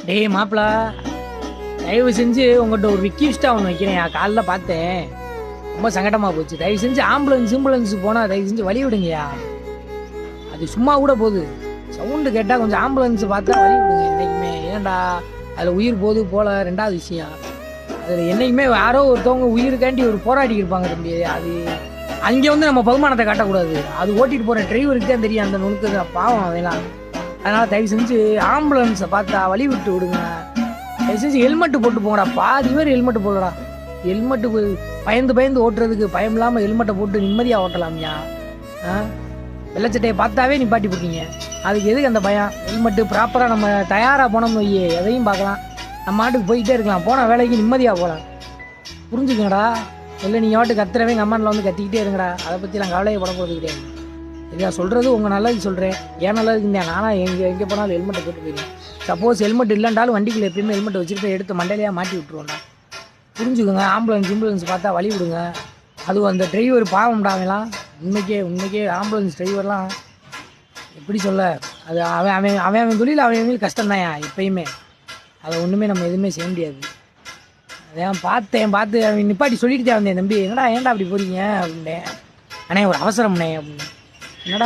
டேய் மாப்பிள, தயவு செஞ்சு உங்கள்கிட்ட ஒரு ரிக்வெஸ்ட்டாக ஒன்று வைக்கிறேன். காலைல பார்த்தேன், ரொம்ப சங்கடமாக போச்சு. தயவு செஞ்சு ஆம்புலன்ஸ் போனால் தயவு செஞ்சு வழி விடுங்கய்யா. அது சும்மா கூட போகுது, சவுண்டு கேட்டால் கொஞ்சம் ஆம்புலன்ஸ் பார்த்தா வழி விடுங்க என்றைக்குமே. ஏன்டா அதில் உயிர் போது போல. ரெண்டாவது விஷயம், அதில் என்றைக்குமே யாரோ ஒருத்தவங்க உயிருக்காண்டி ஒரு போராடி இருப்பாங்க தம்பி. அது அங்கே வந்து நம்ம பகுமானத்தை காட்டக்கூடாது. அது ஓட்டிகிட்டு போகிற டிரைவருக்கு தான் தெரியும் அந்த நுணுக்கு, பாவம் அதெல்லாம். அதனால் தயவு செஞ்சு ஆம்புலன்ஸை பார்த்தா வழி விட்டு விடுங்க. தயவு செஞ்சு ஹெல்மெட்டு போட்டு போங்கடா. பாதி பேர் ஹெல்மெட்டு போடடா. ஹெல்மெட்டு பயந்து ஓட்டுறதுக்கு பயம் இல்லாமல் ஹெல்மெட்டை போட்டு நிம்மதியாக ஓட்டலாம்யா. வெள்ளச்சட்டையை பார்த்தாவே நிப்பாட்டி போட்டீங்க. அதுக்கு எதுக்கு அந்த பயம்? ஹெல்மெட்டு ப்ராப்பராக நம்ம தயாராக போனோம்னு வையே, எதையும் பார்க்கலாம், நம்ம நாட்டுக்கு போய்கிட்டே இருக்கலாம். போன வேலைக்கு நிம்மதியாக போகலாம். புரிஞ்சுக்கங்கடா. இல்லை நீங்கள் வாட்டு கத்துறவே கம்மாண்டில் வந்து கத்திக்கிட்டே இருங்கடா. அதை பற்றி நான் கவலையை பட போகிறது கிடையாது. நான் சொல்கிறது உங்கள் நல்லதுக்கு சொல்கிறேன். ஏன் நல்லதுக்கு நானாக எங்கே போனாலும் ஹெல்மெட்டை போட்டு போயிடுவேன். சப்போஸ் ஹெல்மெட் இல்லைண்டாலும் வண்டிக்குள்ள எப்பயுமே ஹெல்மெட்டை வச்சுட்டு எடுத்து மண்டையிலையாக மாட்டி விட்ருவோம்டா. புரிஞ்சுக்கோங்க. ஆம்புலன்ஸ் பார்த்தா வழி விடுங்க. அதுவும் அந்த டிரைவர் பாவம்டாங்கலாம். உண்மைக்கே ஆம்புலன்ஸ் டிரைவர்லாம் எப்படி சொல்ல, அது அவன் தொழில் அவன் கஷ்டம்தான்யா எப்பயுமே. அதை ஒன்றுமே நம்ம எதுவுமே செய்ய முடியாது. அதான் பார்த்து அவன் நிப்பாட்டி சொல்லிட்டு தான் வந்தேன், தம்பி என்னடா ஏன்டா அப்படி போறீங்க அப்படின்னேன். அண்ணே ஒரு அவசரம்ண்ணே அப்படின்னு. என்னடா